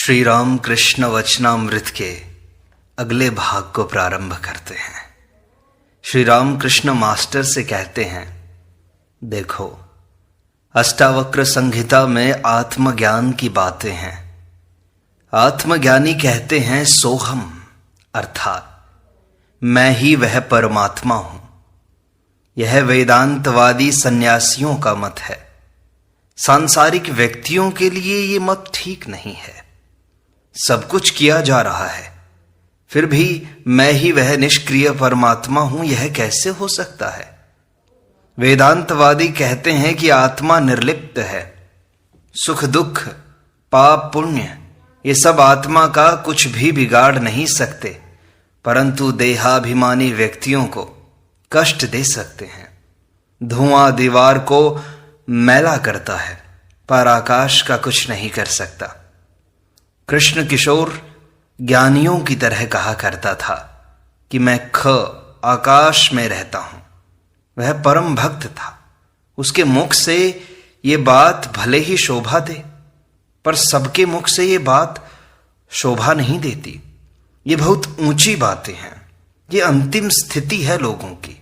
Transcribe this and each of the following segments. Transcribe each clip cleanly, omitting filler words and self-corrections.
श्री राम कृष्ण वचनामृत के अगले भाग को प्रारंभ करते हैं। श्री राम कृष्ण मास्टर से कहते हैं, देखो अष्टावक्र संहिता में आत्मज्ञान की बातें हैं। आत्मज्ञानी कहते हैं सोहम, अर्थात मैं ही वह परमात्मा हूं। यह वेदांतवादी सन्यासियों का मत है। सांसारिक व्यक्तियों के लिए ये मत ठीक नहीं है। सब कुछ किया जा रहा है, फिर भी मैं ही वह निष्क्रिय परमात्मा हूं, यह कैसे हो सकता है? वेदांतवादी कहते हैं कि आत्मा निर्लिप्त है। सुख दुख, पाप पुण्य, ये सब आत्मा का कुछ भी बिगाड़ नहीं सकते, परंतु देहाभिमानी व्यक्तियों को कष्ट दे सकते हैं। धुआं दीवार को मैला करता है, पर आकाश का कुछ नहीं कर सकता। कृष्ण किशोर ज्ञानियों की तरह कहा करता था कि मैं आकाश में रहता हूं। वह परम भक्त था। उसके मुख से ये बात भले ही शोभा दे, पर सबके मुख से ये बात शोभा नहीं देती। ये बहुत ऊंची बातें हैं। ये अंतिम स्थिति है लोगों की।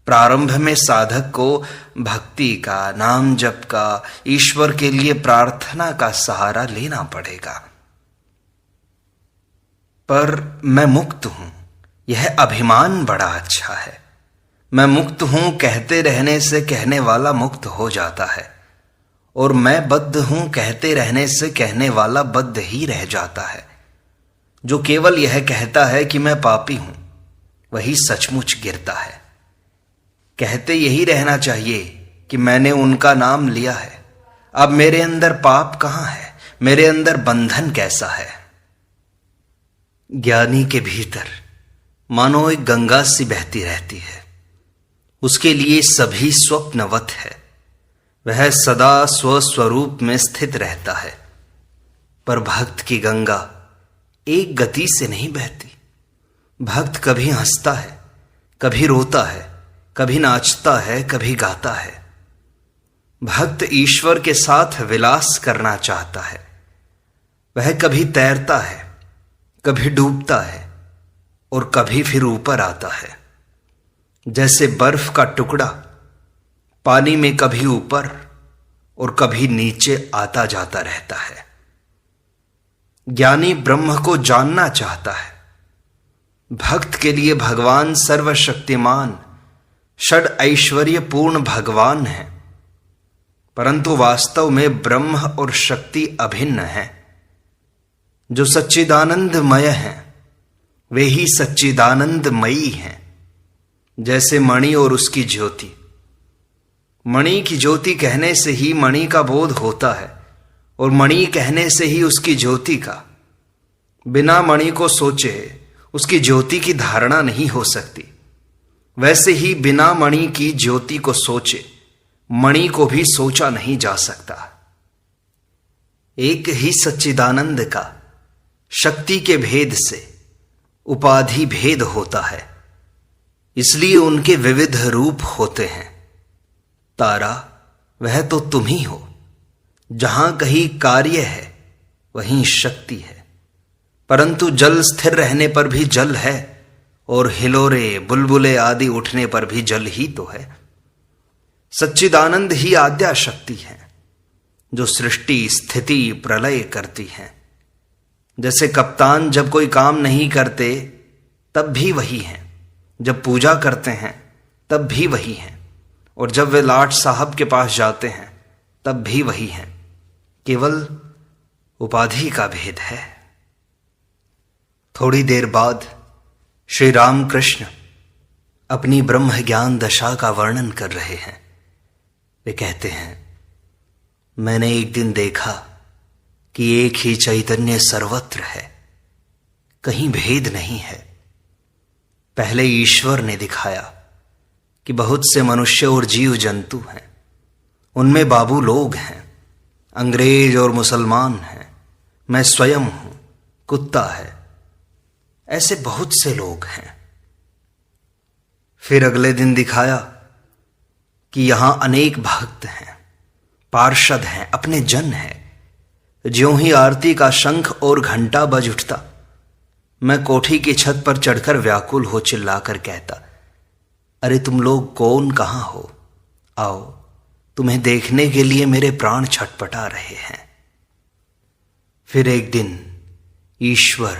प्रारंभ में साधक को भक्ति का, नाम जप का, ईश्वर के लिए प्रार्थना का सहारा लेना पड़ेगा। पर मैं मुक्त हूं, यह अभिमान बड़ा अच्छा है। मैं मुक्त हूं कहते रहने से कहने वाला मुक्त हो जाता है, और मैं बद्ध हूं कहते रहने से कहने वाला बद्ध ही रह जाता है। जो केवल यह कहता है कि मैं पापी हूं, वही सचमुच गिरता है। कहते यही रहना चाहिए कि मैंने उनका नाम लिया है, अब मेरे अंदर पाप कहां है, मेरे अंदर बंधन कैसा है। ज्ञानी के भीतर मानो एक गंगा सी बहती रहती है। उसके लिए सभी स्वप्नवत है। वह सदा स्वस्वरूप में स्थित रहता है। पर भक्त की गंगा एक गति से नहीं बहती। भक्त कभी हंसता है, कभी रोता है, कभी नाचता है, कभी गाता है। भक्त ईश्वर के साथ विलास करना चाहता है। वह कभी तैरता है, कभी डूबता है, और कभी फिर ऊपर आता है। जैसे बर्फ का टुकड़ा पानी में कभी ऊपर और कभी नीचे आता जाता रहता है। ज्ञानी ब्रह्म को जानना चाहता है। भक्त के लिए भगवान सर्वशक्तिमान, षड ऐश्वर्य पूर्ण भगवान है, परंतु वास्तव में ब्रह्म और शक्ति अभिन्न है। जो सच्चिदानंदमय हैं, वे ही सच्चिदानंदमयी हैं। जैसे मणि और उसकी ज्योति। मणि की ज्योति कहने से ही मणि का बोध होता है, और मणि कहने से ही उसकी ज्योति का। बिना मणि को सोचे उसकी ज्योति की धारणा नहीं हो सकती। वैसे ही बिना मणि की ज्योति को सोचे मणि को भी सोचा नहीं जा सकता। एक ही सच्चिदानंद का शक्ति के भेद से उपाधि भेद होता है, इसलिए उनके विविध रूप होते हैं। तारा वह तो तुम ही हो। जहां कहीं कार्य है वहीं शक्ति है, परंतु जल स्थिर रहने पर भी जल है, और हिलोरे बुलबुले आदि उठने पर भी जल ही तो है। सच्चिदानंद ही आद्या शक्ति है, जो सृष्टि स्थिति प्रलय करती है। जैसे कप्तान जब कोई काम नहीं करते तब भी वही हैं, जब पूजा करते हैं तब भी वही हैं, और जब वे लाट साहब के पास जाते हैं तब भी वही हैं। केवल उपाधि का भेद है। थोड़ी देर बाद श्री राम कृष्ण अपनी ब्रह्म ज्ञान दशा का वर्णन कर रहे हैं। वे कहते हैं, मैंने एक दिन देखा कि एक ही चैतन्य सर्वत्र है, कहीं भेद नहीं है। पहले ईश्वर ने दिखाया कि बहुत से मनुष्य और जीव जंतु हैं, उनमें बाबू लोग हैं, अंग्रेज और मुसलमान हैं, मैं स्वयं हूं, कुत्ता है, ऐसे बहुत से लोग हैं। फिर अगले दिन दिखाया कि यहां अनेक भक्त हैं, पार्षद हैं, अपने जन हैं, ज्यों ही आरती का शंख और घंटा बज उठता, मैं कोठी की छत पर चढ़कर व्याकुल हो चिल्लाकर कहता, अरे तुम लोग कौन, कहां हो? आओ, तुम्हें देखने के लिए मेरे प्राण छटपटा रहे हैं। फिर एक दिन ईश्वर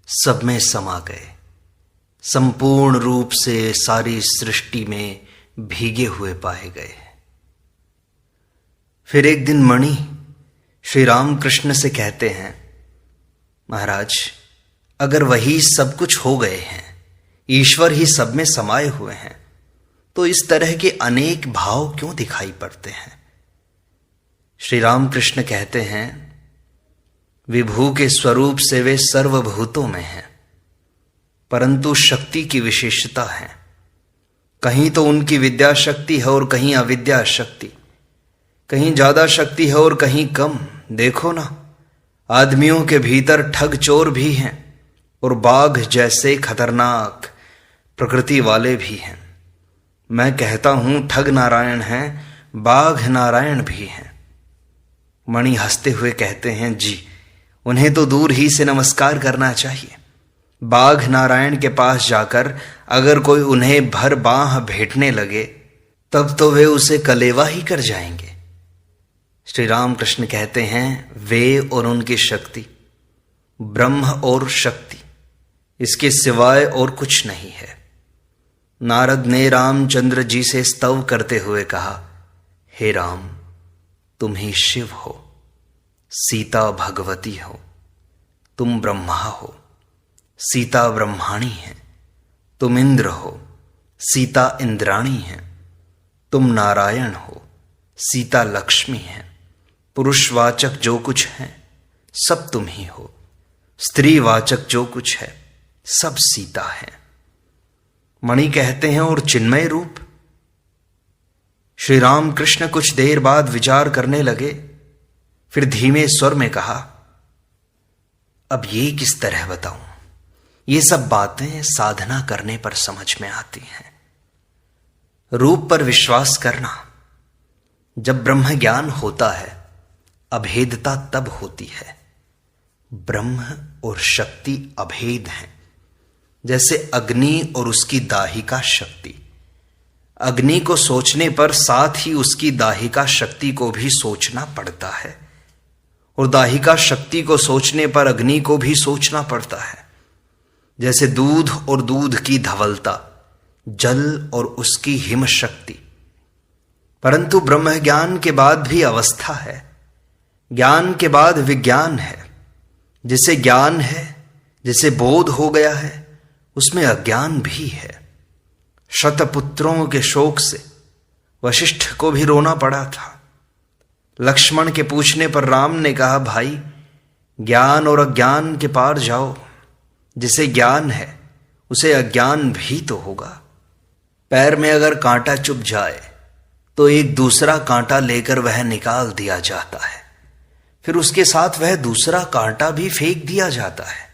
सब में समा गए, संपूर्ण रूप से सारी सृष्टि में भीगे हुए पाए गए। फिर एक दिन मणि श्री रामकृष्ण से कहते हैं, महाराज, अगर वही सब कुछ हो गए हैं, ईश्वर ही सब में समाये हुए हैं, तो इस तरह के अनेक भाव क्यों दिखाई पड़ते हैं? श्री रामकृष्ण कहते हैं, विभू के स्वरूप से वे सर्वभूतों में हैं, परंतु शक्ति की विशेषता है। कहीं तो उनकी विद्या शक्ति है और कहीं अविद्या शक्ति, कहीं ज्यादा शक्ति है और कहीं कम। देखो ना, आदमियों के भीतर ठग चोर भी हैं और बाघ जैसे खतरनाक प्रकृति वाले भी हैं। मैं कहता हूं ठग नारायण हैं, बाघ नारायण भी हैं। मणि हंसते हुए कहते हैं, जी, उन्हें तो दूर ही से नमस्कार करना चाहिए। बाघ नारायण के पास जाकर अगर कोई उन्हें भर बांह भेंटने लगे, तब तो वे उसे कलेवा ही कर जाएंगे। श्री रामकृष्ण कहते हैं, वे और उनकी शक्ति, ब्रह्म और शक्ति, इसके सिवाय और कुछ नहीं है। नारद ने रामचंद्र जी से स्तव करते हुए कहा, हे राम, तुम ही शिव हो, सीता भगवती हो, तुम ब्रह्मा हो, सीता ब्रह्माणी है, तुम इंद्र हो, सीता इंद्राणी है, तुम नारायण हो, सीता लक्ष्मी है। पुरुषवाचक जो कुछ है सब तुम ही हो, स्त्रीवाचक जो कुछ है सब सीता है। मणि कहते हैं, और चिन्मय रूप? श्री रामकृष्ण कुछ देर बाद विचार करने लगे, फिर धीमे स्वर में कहा, अब ये किस तरह बताऊं? ये सब बातें साधना करने पर समझ में आती हैं। रूप पर विश्वास करना, जब ब्रह्म ज्ञान होता है, अभेदता तब होती है। ब्रह्म और शक्ति अभेद हैं, जैसे अग्नि और उसकी दाहिका शक्ति। अग्नि को सोचने पर साथ ही उसकी दाहिका शक्ति को भी सोचना पड़ता है, और दाहिका शक्ति को सोचने पर अग्नि को भी सोचना पड़ता है। जैसे दूध और दूध की धवलता, जल और उसकी हिम शक्ति। परंतु ब्रह्म ज्ञान के बाद भी अवस्था है, ज्ञान के बाद विज्ञान है। जिसे ज्ञान है, जिसे बोध हो गया है, उसमें अज्ञान भी है। शतपुत्रों के शोक से वशिष्ठ को भी रोना पड़ा था। लक्ष्मण के पूछने पर राम ने कहा, भाई, ज्ञान और अज्ञान के पार जाओ। जिसे ज्ञान है उसे अज्ञान भी तो होगा। पैर में अगर कांटा चुभ जाए तो एक दूसरा कांटा लेकर वह निकाल दिया जाता है, फिर उसके साथ वह दूसरा कांटा भी फेंक दिया जाता है।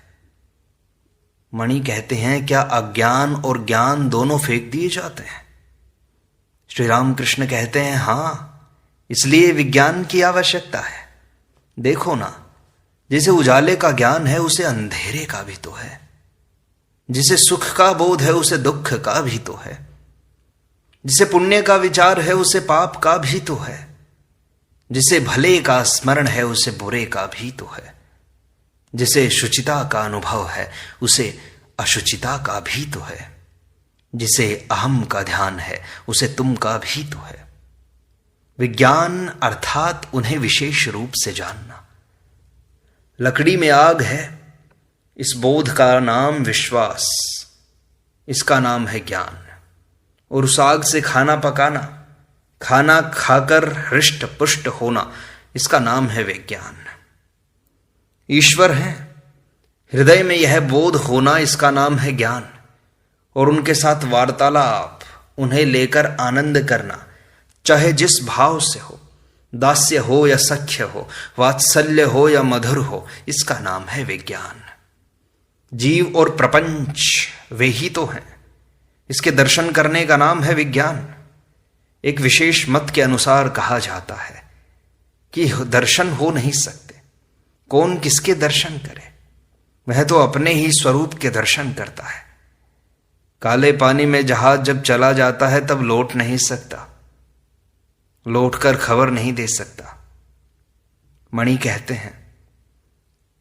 मणि कहते हैं, क्या अज्ञान और ज्ञान दोनों फेंक दिए जाते हैं? श्री रामकृष्ण कहते हैं, हां, इसलिए विज्ञान की आवश्यकता है। देखो ना, जिसे उजाले का ज्ञान है उसे अंधेरे का भी तो है, जिसे सुख का बोध है उसे दुख का भी तो है, जिसे पुण्य का विचार है उसे पाप का भी तो है, जिसे भले का स्मरण है उसे बुरे का भी तो है, जिसे शुचिता का अनुभव है उसे अशुचिता का भी तो है, जिसे अहम का ध्यान है उसे तुम का भी तो है। विज्ञान अर्थात उन्हें विशेष रूप से जानना। लकड़ी में आग है, इस बोध का नाम विश्वास, इसका नाम है ज्ञान। और उस आग से खाना पकाना, खाना खाकर हृष्ट पुष्ट होना, इसका नाम है विज्ञान। ईश्वर है, हृदय में यह बोध होना, इसका नाम है ज्ञान। और उनके साथ वार्तालाप, उन्हें लेकर आनंद करना, चाहे जिस भाव से हो, दास्य हो या सख्य हो, वात्सल्य हो या मधुर हो, इसका नाम है विज्ञान। जीव और प्रपंच वे ही तो हैं, इसके दर्शन करने का नाम है विज्ञान। एक विशेष मत के अनुसार कहा जाता है कि दर्शन हो नहीं सकते, कौन किसके दर्शन करे? वह तो अपने ही स्वरूप के दर्शन करता है। काले पानी में जहाज जब चला जाता है तब लौट नहीं सकता, लौटकर खबर नहीं दे सकता। मणि कहते हैं,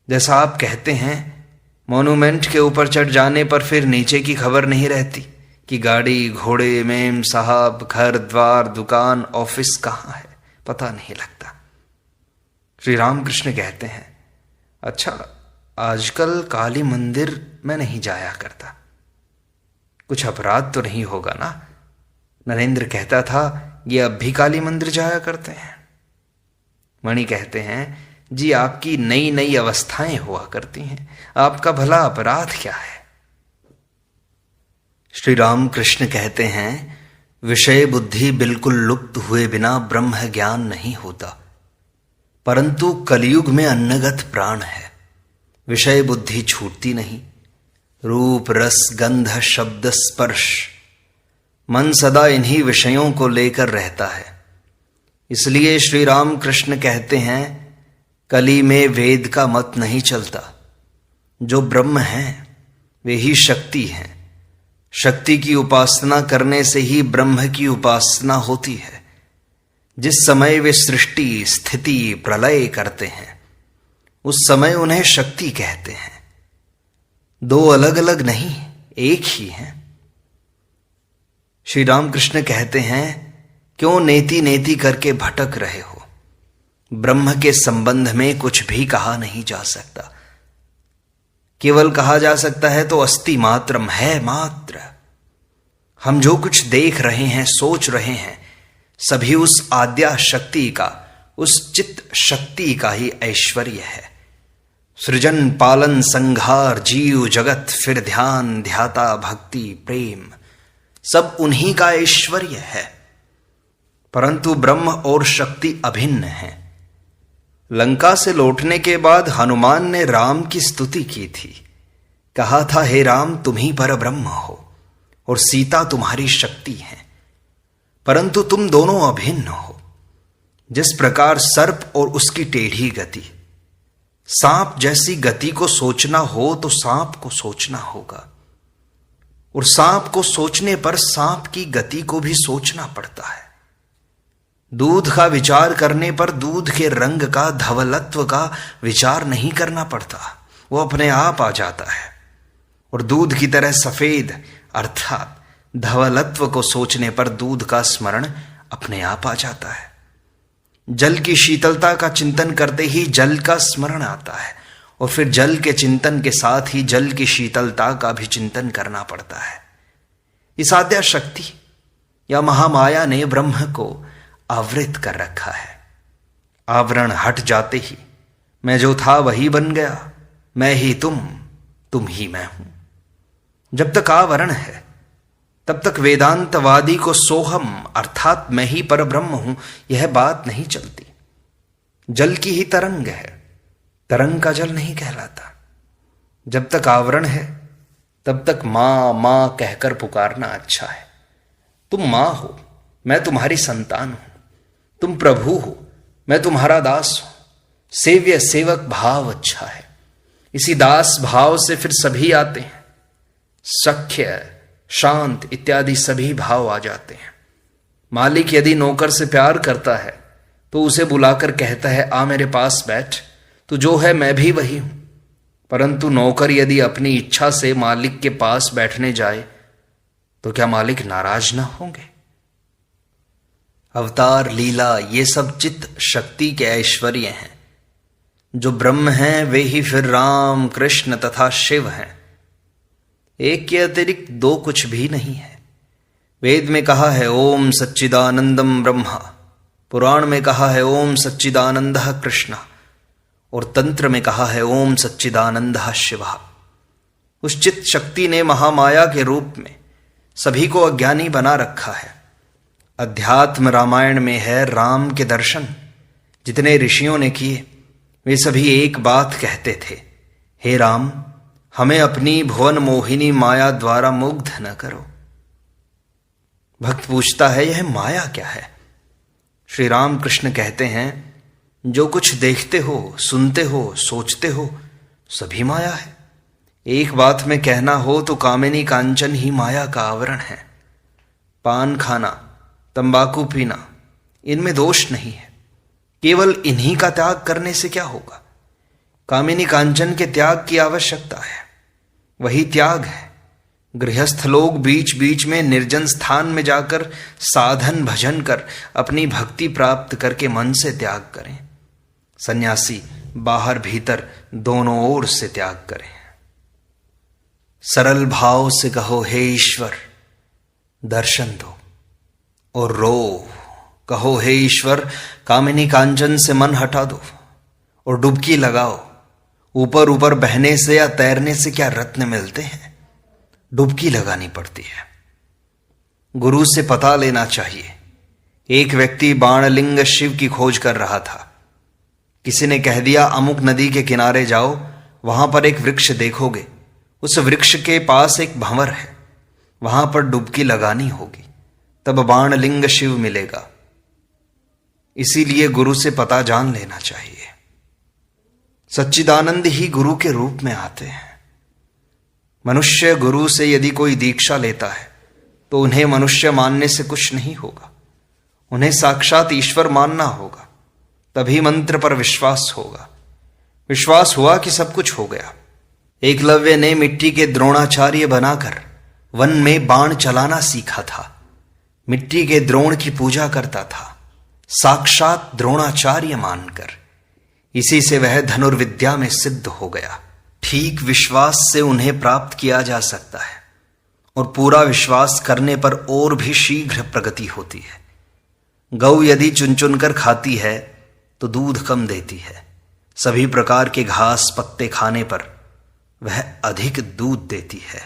जैसा आप कहते हैं मॉन्यूमेंट के ऊपर चढ़ जाने पर फिर नीचे की खबर नहीं रहती कि गाड़ी, घोड़े, मेम साहब, घर द्वार, दुकान, ऑफिस कहाँ है, पता नहीं लगता। श्री रामकृष्ण कहते हैं, अच्छा आजकल काली मंदिर में नहीं जाया करता, कुछ अपराध तो नहीं होगा ना? नरेंद्र कहता था, ये अब भी काली मंदिर जाया करते हैं। मणि कहते हैं, जी आपकी नई नई अवस्थाएं हुआ करती हैं, आपका भला अपराध क्या है? श्री रामकृष्ण कहते हैं, विषय बुद्धि बिल्कुल लुप्त हुए बिना ब्रह्म ज्ञान नहीं होता, परंतु कलयुग में अन्नगत प्राण है, विषय बुद्धि छूटती नहीं। रूप, रस, गंध, शब्द, स्पर्श, मन सदा इन्हीं विषयों को लेकर रहता है। इसलिए श्री रामकृष्ण कहते हैं, कली में वेद का मत नहीं चलता। जो ब्रह्म है वे ही शक्ति हैं। शक्ति की उपासना करने से ही ब्रह्म की उपासना होती है। जिस समय वे सृष्टि, स्थिति, प्रलय करते हैं उस समय उन्हें शक्ति कहते हैं। दो अलग अलग नहीं, एक ही हैं। श्री रामकृष्ण कहते हैं, क्यों नेति नेति करके भटक रहे हो? ब्रह्म के संबंध में कुछ भी कहा नहीं जा सकता। केवल कहा जा सकता है तो अस्ति मात्रम, है मात्र। हम जो कुछ देख रहे हैं, सोच रहे हैं, सभी उस आद्या शक्ति का, उस चित्त शक्ति का ही ऐश्वर्य है। सृजन, पालन, संहार, जीव जगत, फिर ध्यान, ध्याता, भक्ति, प्रेम, सब उन्हीं का ऐश्वर्य है। परंतु ब्रह्म और शक्ति अभिन्न हैं। लंका से लौटने के बाद हनुमान ने राम की स्तुति की थी। कहा था, हे राम तुम ही पर ब्रह्म हो और सीता तुम्हारी शक्ति है, परंतु तुम दोनों अभिन्न हो। जिस प्रकार सर्प और उसकी टेढ़ी गति, सांप जैसी गति को सोचना हो तो सांप को सोचना होगा, और सांप को सोचने पर सांप की गति को भी सोचना पड़ता है। दूध का विचार करने पर दूध के रंग का, धवलत्व का विचार नहीं करना पड़ता, वो अपने आप आ जाता है। और दूध की तरह सफेद अर्थात धवलत्व को सोचने पर दूध का स्मरण अपने आप आ जाता है। जल की शीतलता का चिंतन करते ही जल का स्मरण आता है, और फिर जल के चिंतन के साथ ही जल की शीतलता का भी चिंतन करना पड़ता है। इस आद्या शक्ति या महामाया ने ब्रह्म को आवृत कर रखा है। आवरण हट जाते ही मैं जो था वही बन गया, मैं ही तुम ही मैं हूं। जब तक आवरण है तब तक वेदांतवादी को सोहम अर्थात मैं ही पर ब्रह्म हूं यह बात नहीं चलती। जल की ही तरंग है, तरंग का जल नहीं कहलाता। जब तक आवरण है तब तक मां मां कहकर पुकारना अच्छा है। तुम मां हो, मैं तुम्हारी संतान हूं। तुम प्रभु हो, मैं तुम्हारा दास हूं। सेव्य सेवक भाव अच्छा है। इसी दास भाव से फिर सभी आते हैं। सख्य, शांत इत्यादि सभी भाव आ जाते हैं। मालिक यदि नौकर से प्यार करता है तो उसे बुलाकर कहता है, आ मेरे पास बैठ, तू जो है मैं भी वही हूं। परंतु नौकर यदि अपनी इच्छा से मालिक के पास बैठने जाए तो क्या मालिक नाराज ना होंगे? अवतार, लीला, ये सब चित्त शक्ति के ऐश्वर्य हैं। जो ब्रह्म हैं वे ही फिर राम, कृष्ण तथा शिव हैं। एक के अतिरिक्त दो कुछ भी नहीं है। वेद में कहा है ओम सच्चिदानंदम ब्रह्मा, पुराण में कहा है ओम सच्चिदानंदः कृष्ण, और तंत्र में कहा है ओम सच्चिदानंदः शिवः। उस चित्त शक्ति ने महामाया के रूप में सभी को अज्ञानी बना रखा है। अध्यात्म रामायण में है राम के दर्शन जितने ऋषियों ने किए वे सभी एक बात कहते थे, हे राम हमें अपनी भुवन मोहिनी माया द्वारा मुग्ध न करो। भक्त पूछता है, यह माया क्या है? श्री राम कृष्ण कहते हैं, जो कुछ देखते हो, सुनते हो, सोचते हो, सभी माया है। एक बात में कहना हो तो कामिनी कांचन ही माया का आवरण है। पान खाना, तंबाकू पीना, इनमें दोष नहीं है। केवल इन्हीं का त्याग करने से क्या होगा? कामिनी कांचन के त्याग की आवश्यकता है, वही त्याग है। गृहस्थ लोग बीच बीच में निर्जन स्थान में जाकर साधन भजन कर अपनी भक्ति प्राप्त करके मन से त्याग करें। सन्यासी बाहर भीतर दोनों ओर से त्याग करें। सरल भाव से कहो, हे ईश्वर दर्शन दो, और रो कहो, हे ईश्वर कामिनी कांचन से मन हटा दो, और डुबकी लगाओ। ऊपर ऊपर बहने से या तैरने से क्या रत्न मिलते हैं? डुबकी लगानी पड़ती है। गुरु से पता लेना चाहिए। एक व्यक्ति बाणलिंग शिव की खोज कर रहा था। किसी ने कह दिया, अमुक नदी के किनारे जाओ, वहां पर एक वृक्ष देखोगे, उस वृक्ष के पास एक भंवर है, वहां पर डुबकी लगानी होगी, तब बाणलिंग शिव मिलेगा। इसीलिए गुरु से पता जान लेना चाहिए। सच्चिदानंद ही गुरु के रूप में आते हैं। मनुष्य गुरु से यदि कोई दीक्षा लेता है तो उन्हें मनुष्य मानने से कुछ नहीं होगा, उन्हें साक्षात ईश्वर मानना होगा, तभी मंत्र पर विश्वास होगा। विश्वास हुआ कि सब कुछ हो गया। एकलव्य ने मिट्टी के द्रोणाचार्य बनाकर वन में बाण चलाना सीखा था। मिट्टी के द्रोण की पूजा करता था, साक्षात द्रोणाचार्य मानकर। इसी से वह धनुर्विद्या में सिद्ध हो गया। ठीक विश्वास से उन्हें प्राप्त किया जा सकता है, और पूरा विश्वास करने पर और भी शीघ्र प्रगति होती है। गौ यदि चुन चुन कर खाती है तो दूध कम देती है। सभी प्रकार के घास पत्ते खाने पर वह अधिक दूध देती है।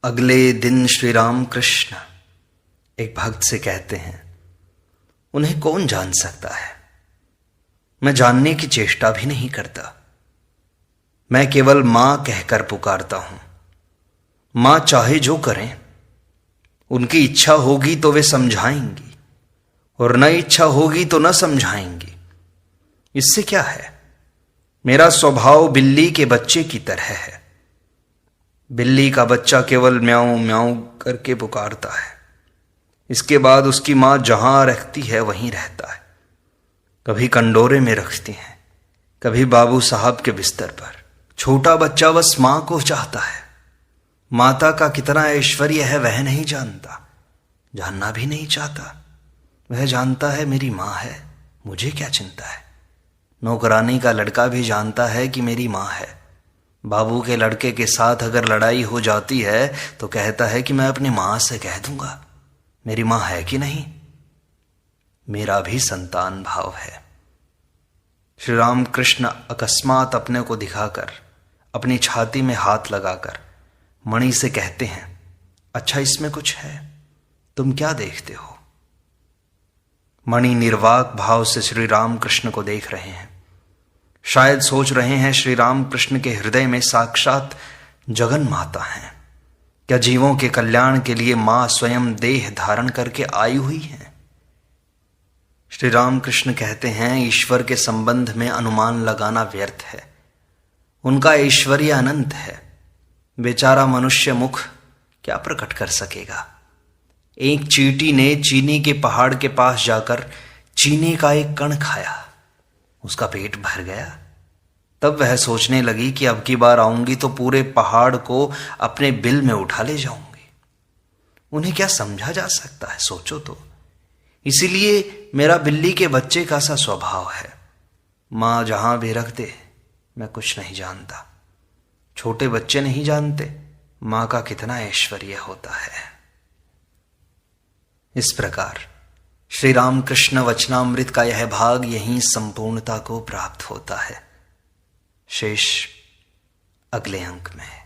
अगले दिन श्री राम कृष्ण एक भक्त से कहते हैं, उन्हें कौन जान सकता है? मैं जानने की चेष्टा भी नहीं करता। मैं केवल मां कहकर पुकारता हूं। मां चाहे जो करें, उनकी इच्छा होगी तो वे समझाएंगी, और न इच्छा होगी तो न समझाएंगी। इससे क्या है? मेरा स्वभाव बिल्ली के बच्चे की तरह है। बिल्ली का बच्चा केवल म्याऊं म्याऊं करके पुकारता है। इसके बाद उसकी मां जहां रखती है वहीं रहता है। कभी कंडोरे में रखती हैं, कभी बाबू साहब के बिस्तर पर। छोटा बच्चा बस मां को चाहता है। माता का कितना ऐश्वर्य है वह नहीं जानता, जानना भी नहीं चाहता। वह जानता है मेरी मां है, मुझे क्या चिंता है। नौकरानी का लड़का भी जानता है कि मेरी मां है। बाबू के लड़के के साथ अगर लड़ाई हो जाती है तो कहता है कि मैं अपनी मां से कह दूंगा मेरी मां है कि नहीं। मेरा भी संतान भाव है। श्री राम कृष्ण अकस्मात अपने को दिखाकर, अपनी छाती में हाथ लगाकर मणि से कहते हैं, अच्छा इसमें कुछ है, तुम क्या देखते हो? मणि निर्वाक भाव से श्री राम कृष्ण को देख रहे हैं। शायद सोच रहे हैं श्री राम कृष्ण के हृदय में साक्षात जगन माता हैं। क्या जीवों के कल्याण के लिए मां स्वयं देह धारण करके आई हुई है? श्री राम कृष्ण कहते हैं, ईश्वर के संबंध में अनुमान लगाना व्यर्थ है। उनका ऐश्वर्य अनंत है। बेचारा मनुष्य मुख क्या प्रकट कर सकेगा? एक चींटी ने चीनी के पहाड़ के पास जाकर चीनी का एक कण खाया, उसका पेट भर गया। तब वह सोचने लगी कि अब की बार आऊंगी तो पूरे पहाड़ को अपने बिल में उठा ले जाऊंगी। उन्हें क्या समझा जा सकता है, सोचो तो। इसीलिए मेरा बिल्ली के बच्चे का सा स्वभाव है। मां जहां भी रख दे, मैं कुछ नहीं जानता। छोटे बच्चे नहीं जानते मां का कितना ऐश्वर्य होता है। इस प्रकार श्री रामकृष्ण वचनामृत का यह भाग यहीं संपूर्णता को प्राप्त होता है। शेष अगले अंक में।